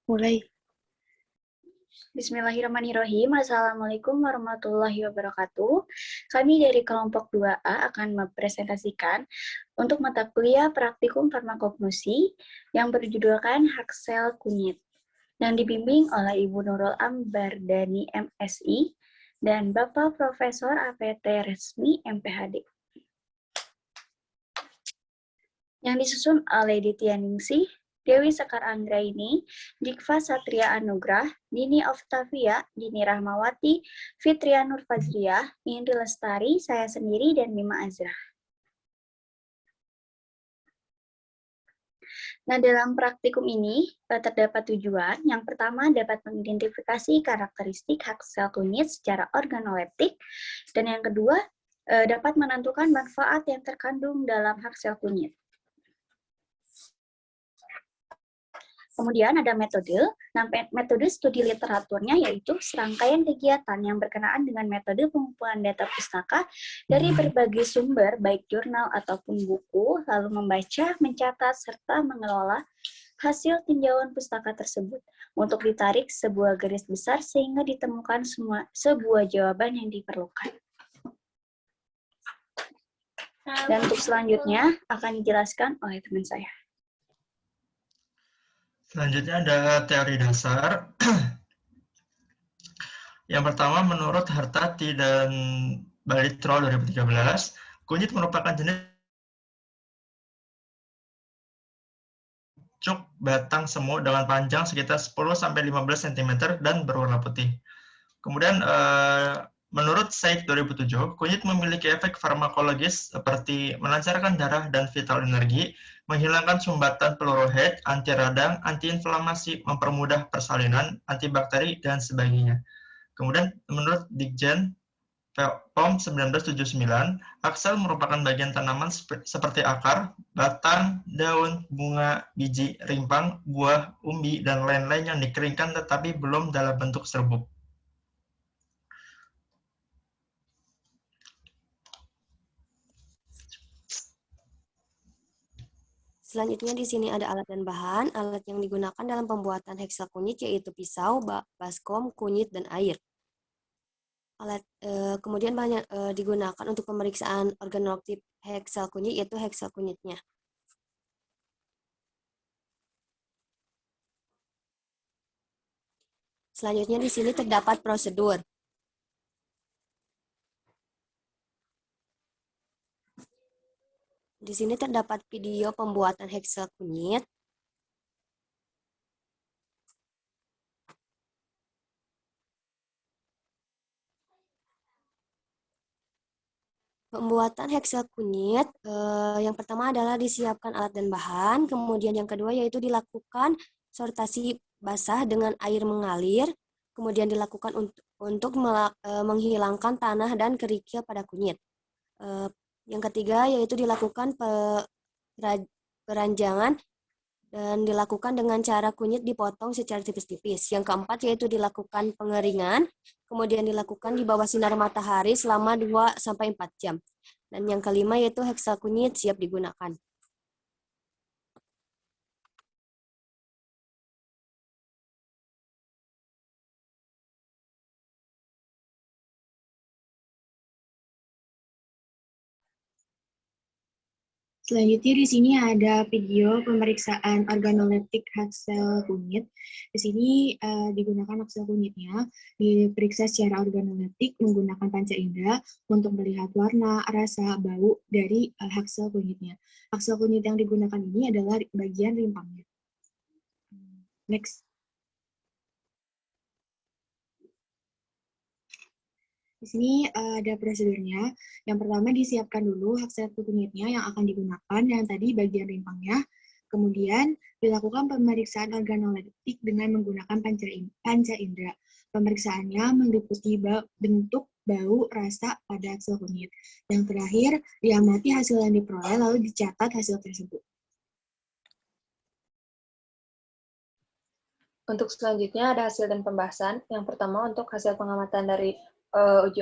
Mulai. Bismillahirrahmanirrahim. Assalamualaikum warahmatullahi wabarakatuh. Kami dari kelompok 2A akan mempresentasikan untuk mata kuliah praktikum farmakognosi yang berjudulkan hak sel kunyit, yang dibimbing oleh Ibu Nurul Ambardani MSI dan Bapak Profesor APT Resmi MPHD. Yang disusun oleh Ditya Ningsih, Dewi Sekar Anggraini, Dikva Satria Anugrah, Dini Oktavia, Dini Rahmawati, Fitria Nur Fazriah, Indri Lestari, saya sendiri, dan Mima Azra. Nah, dalam praktikum ini terdapat tujuan. Yang pertama, dapat mengidentifikasi karakteristik hak sel kunyit secara organoleptik, dan yang kedua, dapat menentukan manfaat yang terkandung dalam hak sel kunyit. Kemudian ada metode. Nah, metode studi literaturnya yaitu serangkaian kegiatan yang berkenaan dengan metode pengumpulan data pustaka dari berbagai sumber, baik jurnal ataupun buku, lalu membaca, mencatat, serta mengelola hasil tinjauan pustaka tersebut untuk ditarik sebuah garis besar sehingga ditemukan sebuah jawaban yang diperlukan. Dan untuk selanjutnya akan dijelaskan oleh teman saya. Selanjutnya ada teori dasar. Yang pertama, menurut Hartati dan Balitro 2013, kunyit merupakan jenis cuk batang semu dengan panjang sekitar 10-15 cm dan berwarna putih. Kemudian, menurut Said 2007, kunyit memiliki efek farmakologis seperti melancarkan darah dan vital energi, menghilangkan sumbatan fluorohid, anti radang, antiinflamasi, mempermudah persalinan, antibakteri, dan sebagainya. Kemudian, menurut Dickjen, POM 1979, aksel merupakan bagian tanaman seperti akar, batang, daun, bunga, biji, rimpang, buah, umbi, dan lain-lain yang dikeringkan tetapi belum dalam bentuk serbuk. Selanjutnya di sini ada alat dan bahan. Alat yang digunakan dalam pembuatan heksal kunyit yaitu pisau, baskom, kunyit, dan air. Kemudian banyak digunakan untuk pemeriksaan organoleptik heksal kunyit yaitu heksal kunyitnya. Selanjutnya di sini terdapat prosedur. Di sini terdapat video pembuatan heksal kunyit. Pembuatan heksal kunyit, yang pertama adalah disiapkan alat dan bahan, kemudian yang kedua yaitu dilakukan sortasi basah dengan air mengalir, kemudian dilakukan untuk menghilangkan tanah dan kerikil pada kunyit. Yang ketiga yaitu dilakukan peranjangan dan dilakukan dengan cara kunyit dipotong secara tipis-tipis. Yang keempat yaitu dilakukan pengeringan, kemudian dilakukan di bawah sinar matahari selama 2-4 jam. Dan yang kelima yaitu heksal kunyit siap digunakan. Selanjutnya di sini ada video pemeriksaan organoleptik hak sel kunyit. Di sini digunakan hak sel kunyitnya, diperiksa secara organoleptik menggunakan panca indera untuk melihat warna, rasa, bau dari hak sel kunyitnya. Hak sel kunyit yang digunakan ini adalah bagian rimpangnya. Next. Di sini ada prosedurnya. Yang pertama disiapkan dulu hak sel kunyitnya yang akan digunakan, dan tadi bagian rimpangnya. Kemudian dilakukan pemeriksaan organoleptik dengan menggunakan panca indera. Pemeriksaannya meliputi bentuk, bau, rasa pada hak sel kunyit. Yang terakhir, diamati hasil yang diperoleh lalu dicatat hasil tersebut. Untuk selanjutnya ada hasil dan pembahasan. Yang pertama untuk hasil pengamatan dari uji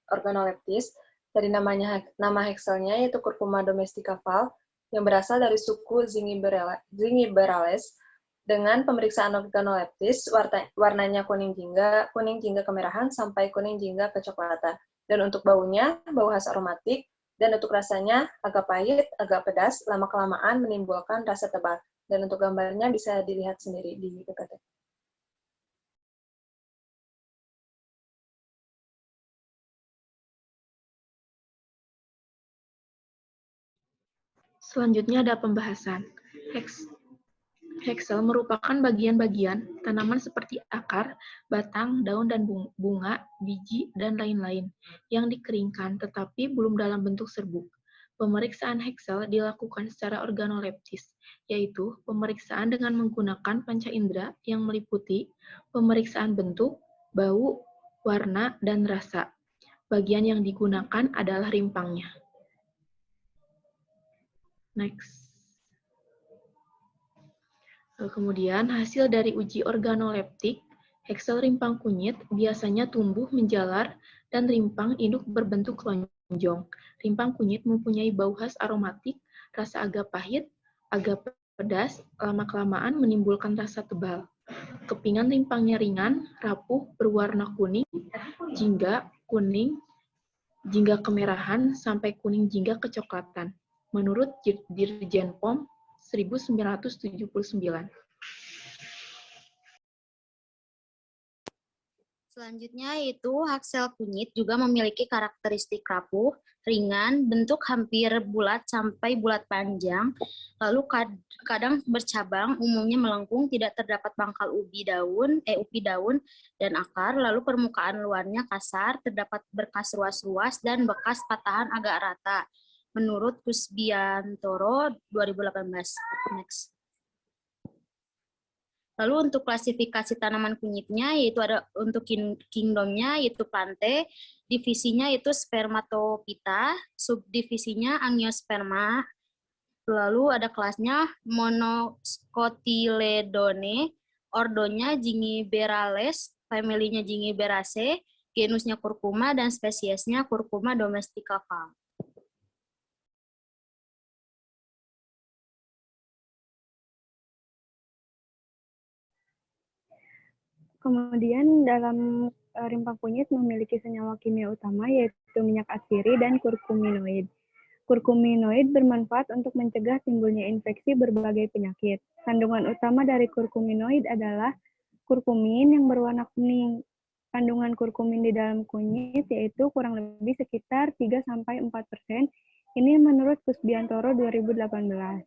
organoleptis, dari nama hekselnya yaitu Curcuma domestica Val. yang berasal dari suku Zingiberales dengan pemeriksaan organoleptis, warnanya kuning jingga kemerahan, sampai kuning jingga kecoklatan. Dan untuk baunya, bau khas aromatik, dan untuk rasanya agak pahit, agak pedas, lama-kelamaan menimbulkan rasa tebal. Dan untuk gambarnya bisa dilihat sendiri di PPT. Selanjutnya ada pembahasan. Hexel merupakan bagian-bagian tanaman seperti akar, batang, daun dan bunga, biji, dan lain-lain yang dikeringkan tetapi belum dalam bentuk serbuk. Pemeriksaan Hexel dilakukan secara organoleptis, yaitu pemeriksaan dengan menggunakan panca indera yang meliputi pemeriksaan bentuk, bau, warna, dan rasa. Bagian yang digunakan adalah rimpangnya. Next. Kemudian, hasil dari uji organoleptik, Hexel rimpang kunyit biasanya tumbuh menjalar dan rimpang induk berbentuk lonjong. Rimpang kunyit mempunyai bau khas aromatik, rasa agak pahit, agak pedas, lama-kelamaan menimbulkan rasa tebal. Kepingan rimpangnya ringan, rapuh, berwarna kuning, jingga, kemerahan, sampai kuning jingga kecoklatan. Menurut Dirjen POM 1979. Selanjutnya yaitu Hexel kunyit juga memiliki karakteristik rapuh, ringan, bentuk hampir bulat sampai bulat panjang, lalu kadang bercabang, umumnya melengkung, tidak terdapat pangkal upi daun dan akar, lalu permukaan luarnya kasar, terdapat berkas ruas-ruas dan bekas patahan agak rata. Menurut Kusbiantoro 2018. Next. Lalu untuk klasifikasi tanaman kunyitnya, yaitu ada untuk kingdomnya, yaitu Plantae, divisinya itu Spermatophyta, subdivisinya Angiosperma, lalu ada kelasnya Monocotyledone, ordonya Zingiberales, familinya Zingiberaceae, genusnya Curcuma, dan spesiesnya Curcuma domestica var. Kemudian dalam rimpang kunyit memiliki senyawa kimia utama yaitu minyak atsiri dan kurkuminoid. Kurkuminoid bermanfaat untuk mencegah timbulnya infeksi berbagai penyakit. Kandungan utama dari kurkuminoid adalah kurkumin yang berwarna kuning. Kandungan kurkumin di dalam kunyit yaitu kurang lebih sekitar 3-4%. Ini menurut Kusbiantoro 2018.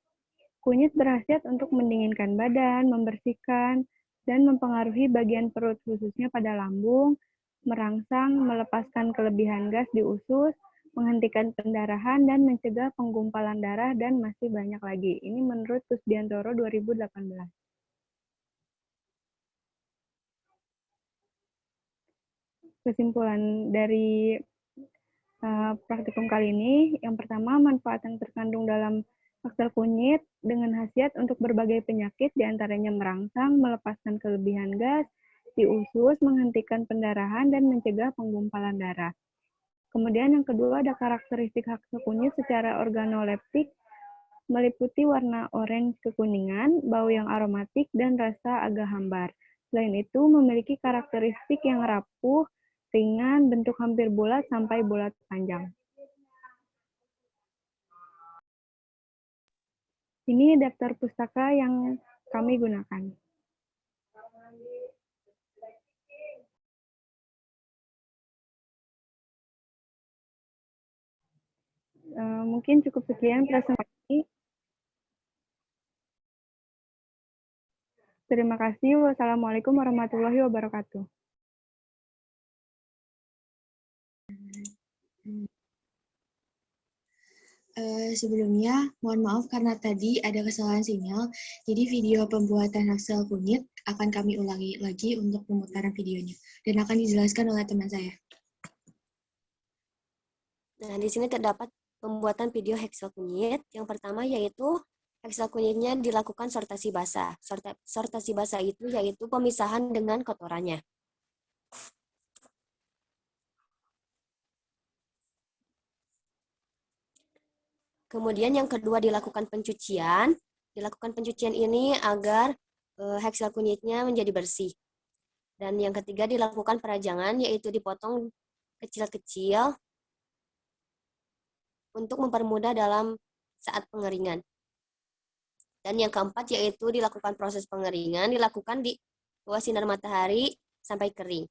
Kunyit berkhasiat untuk mendinginkan badan, membersihkan, dan mempengaruhi bagian perut, khususnya pada lambung, merangsang, melepaskan kelebihan gas di usus, menghentikan pendarahan, dan mencegah penggumpalan darah, dan masih banyak lagi. Ini menurut Kusbiantoro 2018. Kesimpulan dari praktikum kali ini, yang pertama, manfaat yang terkandung dalam Hexel kunyit dengan khasiat untuk berbagai penyakit, diantaranya merangsang, melepaskan kelebihan gas di usus, menghentikan pendarahan, dan mencegah penggumpalan darah. Kemudian yang kedua ada karakteristik Hexel kunyit secara organoleptik, meliputi warna orange kekuningan, bau yang aromatik, dan rasa agak hambar. Selain itu memiliki karakteristik yang rapuh, ringan, bentuk hampir bulat sampai bulat panjang. Ini daftar pustaka yang kami gunakan. Mungkin cukup sekian presentasi. Terima kasih. Wassalamualaikum warahmatullahi wabarakatuh. Sebelumnya, mohon maaf karena tadi ada kesalahan sinyal, jadi video pembuatan Hexel kunyit akan kami ulangi lagi untuk pemutaran videonya, dan akan dijelaskan oleh teman saya. Nah, di sini terdapat pembuatan video Hexel kunyit. Yang pertama yaitu Hexel kunyitnya dilakukan sortasi basah. Sortasi basah itu yaitu pemisahan dengan kotorannya. Kemudian yang kedua dilakukan pencucian. Dilakukan pencucian ini agar heksel kunyitnya menjadi bersih. Dan yang ketiga dilakukan perajangan, yaitu dipotong kecil-kecil untuk mempermudah dalam saat pengeringan. Dan yang keempat yaitu dilakukan proses pengeringan, dilakukan di bawah sinar matahari sampai kering.